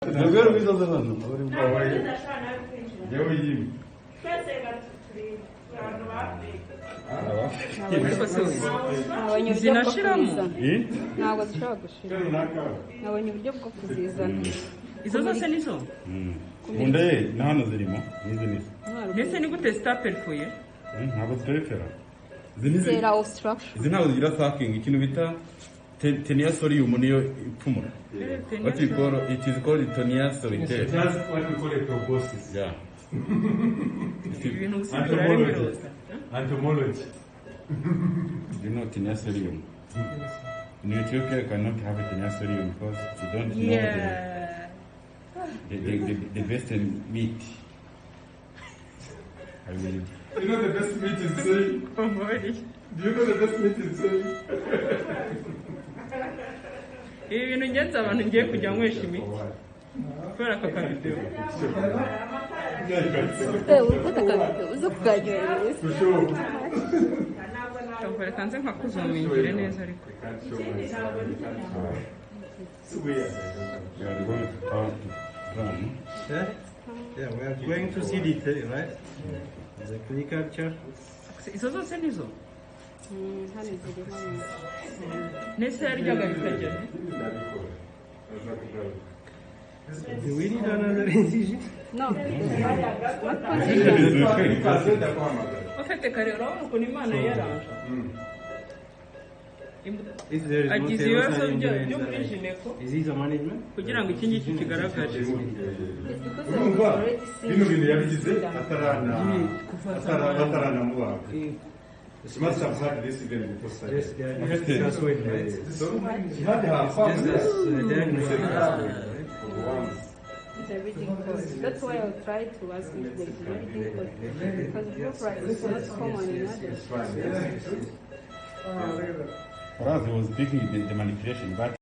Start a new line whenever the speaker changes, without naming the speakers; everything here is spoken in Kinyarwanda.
Agora me hazırlandım. Yewe yimi.
zinashiramo
ntabwo zishobora gushira nabonye uburyo bwo kuzizana
izo zose nizo
Munda ye na hano zirimo nizi nizi.
ndetse ni gute zitaperifuye
Ntabwo ziterefera.
zera obstruction
Izi ntabwo zigira sucking ikintu bita teniasolium niyo ipfumura. What you call it is called teniasolium.
That's what we call a proboscis.
Yeah.
ibintu gusigura ari biroza
Entomology.
You know teniasolium. In Ethiopia cannot have a teniasolium because you don't know
yeah
the best meat. I will.
You know the best meat is saying? Do you know the best meat is saying?
ibi bintu ngenzi abantu ngiye kujya nywesha imiti kubera aka kavidewo
ufata akabido uzi kukaryohereza
For sure.
kavura kanze nkakuzomingire neza ariko
It's weird.
We are going to talk to run.
Yeah? Yeah, we are going to see detail, right? The clinical chart.
izo zose nizo
hano zirimo
ndetse yaryaga bikagera
Do we need another incision?
no
ufite kare urabona ukuntu imana yaranje
If there is no
agize
serous
ibibazo
injury
byo
in
muri
the
jineko
disease management,
kugira ngo iki ngiki kigaragare
Urumva bino bintu yabigize ataranamubaga. She must have had this even before surgery.
yes, that's what it is.
So she had her
Just
family.
as diagnosis.
it's a reading code. That's why I'll try to ask if there is a reading code. Because birthright is not common in others.
It's fine.
For us, it was picking the manipulation, but